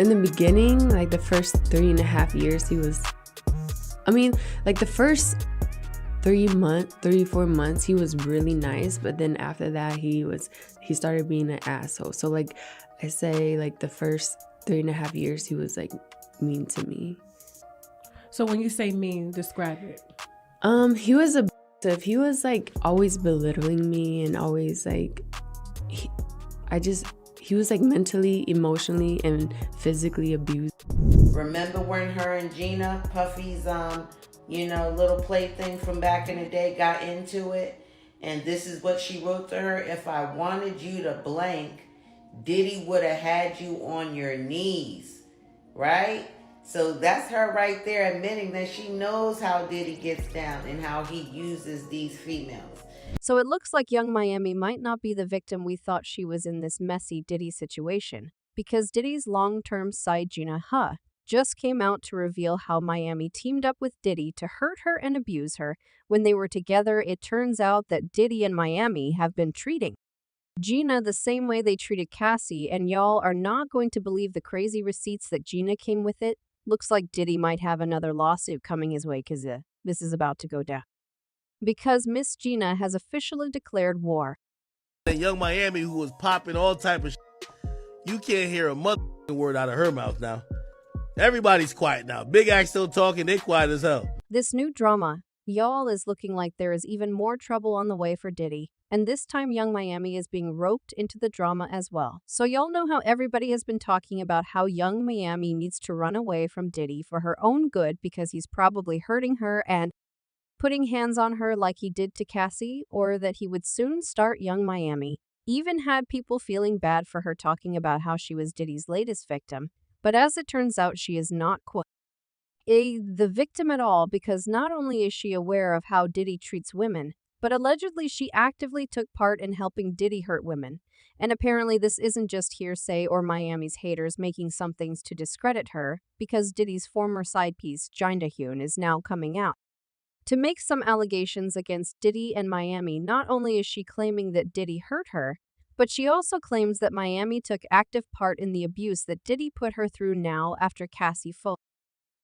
In the beginning, like the first 3.5 years, he was, like the first 3, 4 months, he was really nice. But then after that, he started being an asshole. So like I say, like the first 3.5 years, he was like mean to me. So when you say mean, describe it. He was abusive. He was like always belittling me and always like, he was like mentally, emotionally, and physically abused. Remember when her and Gina, Puffy's, little plaything from back in the day, got into it? And this is what she wrote to her: if I wanted you to blank, Diddy would have had you on your knees, right? So that's her right there admitting that she knows how Diddy gets down and how he uses these females. So it looks like young Miami might not be the victim we thought she was in this messy Diddy situation, because Diddy's long-term side Gina just came out to reveal how Miami teamed up with Diddy to hurt her and abuse her. When they were together, it turns out that Diddy and Miami have been treating Gina the same way they treated Cassie, and y'all are not going to believe the crazy receipts that Gina came with it. Looks like Diddy might have another lawsuit coming his way because this is about to go down. Because Miss Gina has officially declared war. That young Miami who was popping all type of you can't hear a mother word out of her mouth now. Everybody's quiet now. Big Act still talking, they quiet as hell. This new drama, y'all, is looking like there is even more trouble on the way for Diddy. And this time young Miami is being roped into the drama as well. So y'all know how everybody has been talking about how young Miami needs to run away from Diddy for her own good because he's probably hurting her and putting hands on her like he did to Cassie, or that he would soon start young Miami. Even had people feeling bad for her, talking about how she was Diddy's latest victim. But as it turns out, she is not the victim at all, because not only is she aware of how Diddy treats women, but allegedly she actively took part in helping Diddy hurt women. And apparently this isn't just hearsay or Miami's haters making some things to discredit her, because Diddy's former side piece, Jinda Hyun, is now coming out to make some allegations against Diddy and Miami. Not only is she claiming that Diddy hurt her, but she also claims that Miami took active part in the abuse that Diddy put her through now after Cassie folded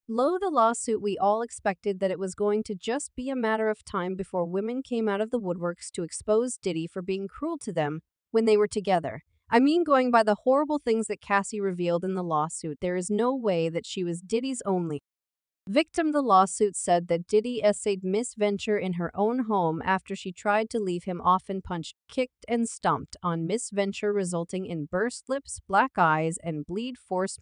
the lawsuit. We all expected that it was going to just be a matter of time before women came out of the woodworks to expose Diddy for being cruel to them when they were together. Going by the horrible things that Cassie revealed in the lawsuit, there is no way that she was Diddy's only victim. The lawsuit said that Diddy essayed misadventure in her own home after she tried to leave him, often punched, kicked, and stomped on misadventure, resulting in burst lips, black eyes, and bleed, forced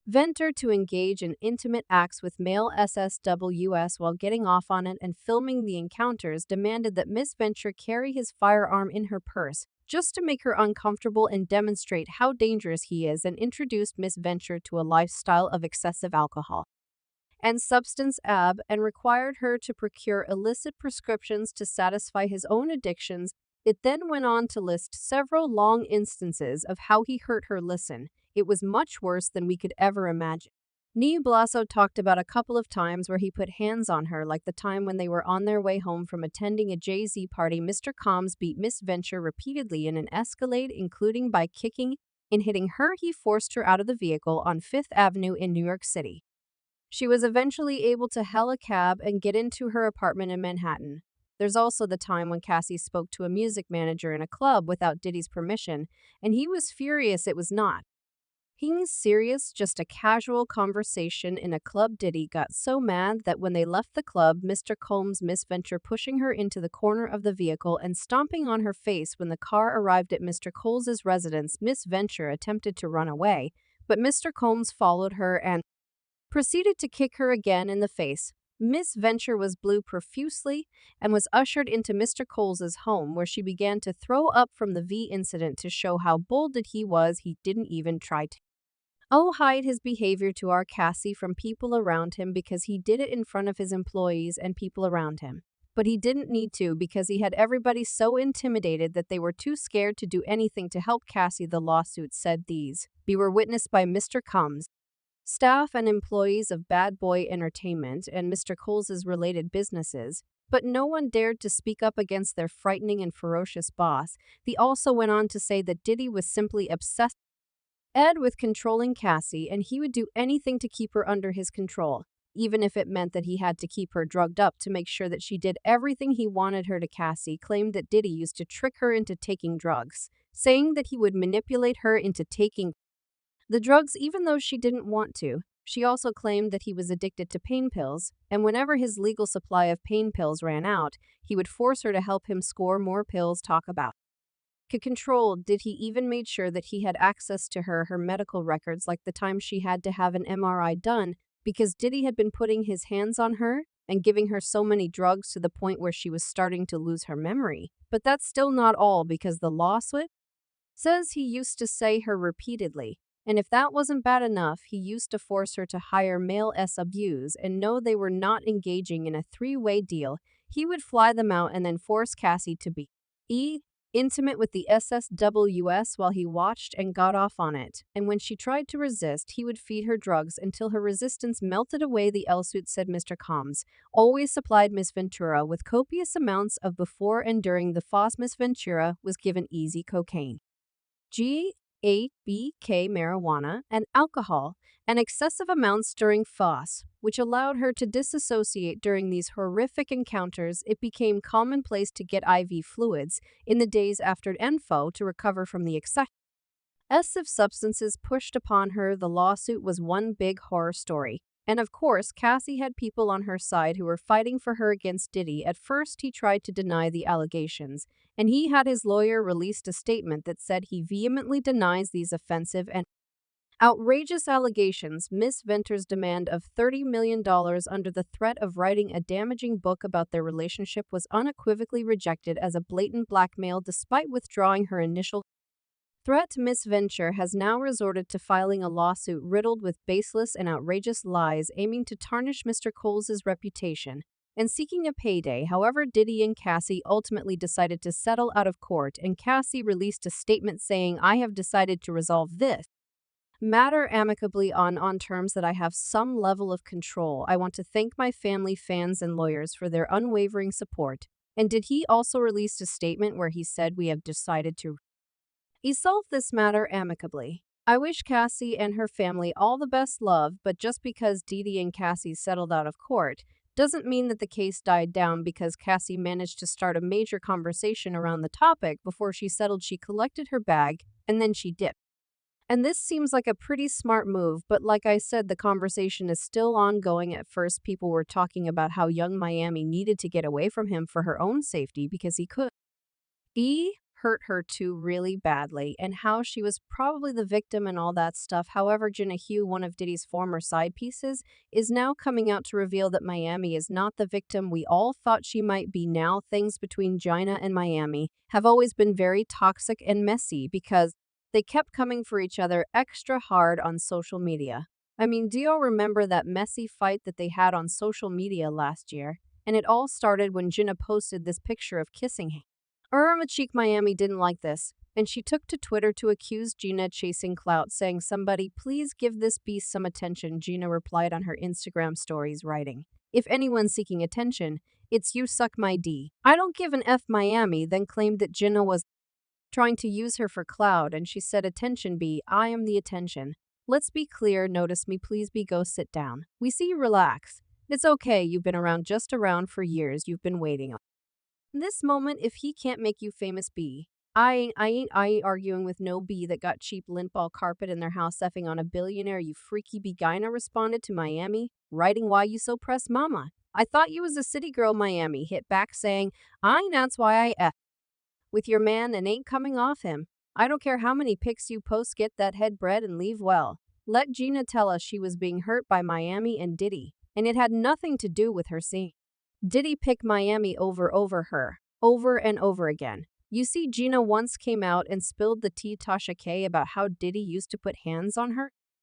Venter to engage in intimate acts with male SSWS while getting off on it and filming the encounters, demanded that Miss Venture carry his firearm in her purse just to make her uncomfortable and demonstrate how dangerous he is, and introduced Miss Venture to a lifestyle of excessive alcohol and substance abuse, and required her to procure illicit prescriptions to satisfy his own addictions. It then went on to list several long instances of how he hurt her. Listen, it was much worse than we could ever imagine. Nia Blasso talked about a couple of times where he put hands on her, like the time when they were on their way home from attending a Jay-Z party. Mr. Combs beat Miss Venture repeatedly in an Escalade, including by kicking and hitting her. He forced her out of the vehicle on Fifth Avenue in New York City. She was eventually able to hail a cab and get into her apartment in Manhattan. There's also the time when Cassie spoke to a music manager in a club without Diddy's permission, and he was furious it was not. He's serious, just a casual conversation in a club. Diddy got so mad that when they left the club, Mr. Combs misadventure pushing her into the corner of the vehicle and stomping on her face. When the car arrived at Mr. Coles's residence, Miss Venture attempted to run away, but Mr. Combs followed her and proceeded to kick her again in the face. Miss Venture was blue profusely and was ushered into Mr. Coles's home, where she began to throw up from the V incident. To show how bold he was, he didn't even try to hide his behavior to our Cassie from people around him, because he did it in front of his employees and people around him. But he didn't need to, because he had everybody so intimidated that they were too scared to do anything to help Cassie. The lawsuit said these were witnessed by Mr. Combs, staff and employees of Bad Boy Entertainment and Mr. Coles's related businesses, but no one dared to speak up against their frightening and ferocious boss. They also went on to say that Diddy was simply obsessed Ed with controlling Cassie, and he would do anything to keep her under his control, even if it meant that he had to keep her drugged up to make sure that she did everything he wanted her to. Cassie claimed that Diddy used to trick her into taking drugs, saying that he would manipulate her into taking the drugs even though she didn't want to. She also claimed that he was addicted to pain pills, and whenever his legal supply of pain pills ran out, he would force her to help him score more pills. Talk about could control. Did he even made sure that he had access to her medical records, like the time she had to have an MRI done because Diddy had been putting his hands on her and giving her so many drugs to the point where she was starting to lose her memory. But that's still not all, because the lawsuit says he used to say her repeatedly. And if that wasn't bad enough, he used to force her to hire male SWs and know they were not engaging in a three-way deal. He would fly them out and then force Cassie to be intimate with the SSWS while he watched and got off on it. And when she tried to resist, he would feed her drugs until her resistance melted away. The lawsuit said Mr. Combs always supplied Miss Ventura with copious amounts of before and during the FOS. Miss Ventura was given easy cocaine, GHBK marijuana, and alcohol, and excessive amounts during FOS, which allowed her to disassociate during these horrific encounters. It became commonplace to get IV fluids in the days after ENFO to recover from the excessive substances pushed upon her. The lawsuit was one big horror story. And of course, Cassie had people on her side who were fighting for her against Diddy. At first, he tried to deny the allegations, and he had his lawyer released a statement that said he vehemently denies these offensive and outrageous allegations. Miss Venter's demand of $30 million under the threat of writing a damaging book about their relationship was unequivocally rejected as a blatant blackmail. Despite withdrawing her initial threat, Miss Venture has now resorted to filing a lawsuit riddled with baseless and outrageous lies, aiming to tarnish Mr. Coles's reputation and seeking a payday. However, Diddy and Cassie ultimately decided to settle out of court, and Cassie released a statement saying, "I have decided to resolve this matter amicably on terms that I have some level of control. I want to thank my family, fans, and lawyers for their unwavering support." And did he also release a statement where he said, "We have decided to resolve this matter amicably. I wish Cassie and her family all the best love," but just because Diddy and Cassie settled out of court doesn't mean that the case died down, because Cassie managed to start a major conversation around the topic before she settled. She collected her bag and then she dipped. And this seems like a pretty smart move, but like I said, the conversation is still ongoing. At first, people were talking about how young Miami needed to get away from him for her own safety because he hurt her too really badly, and how she was probably the victim and all that stuff. However, Jenna Hugh, one of Diddy's former side pieces, is now coming out to reveal that Miami is not the victim we all thought she might be. Now, things between Gina and Miami have always been very toxic and messy because they kept coming for each other extra hard on social media. I mean, do y'all remember that messy fight that they had on social media last year? And it all started when Jenna posted this picture of kissing him. Cheek Miami didn't like this, and she took to Twitter to accuse Gina chasing clout, saying, "Somebody please give this beast some attention." Gina replied on her Instagram stories, writing, "If anyone's seeking attention, it's you, suck my D. I don't give an F." Miami then claimed that Gina was trying to use her for clout, and she said, "Attention B, I am the attention. Let's be clear, notice me please B, go sit down. We see you, relax. It's okay, you've been around for years, you've been waiting on this moment. If he can't make you famous B, I ain't arguing with no B that got cheap lint ball carpet in their house effing on a billionaire, you freaky B." Gina responded to Miami, writing, "Why you so pressed, mama? I thought you was a city girl." Miami hit back saying, "I ain't, that's why I F with your man and ain't coming off him. I don't care how many pics you post, get that head bread and leave well." Let Gina tell us she was being hurt by Miami and Diddy, and it had nothing to do with her seeing Diddy pick Miami over her, over and over again. You see, Gina once came out and spilled the tea, Tasha K, about how Diddy used to put hands on her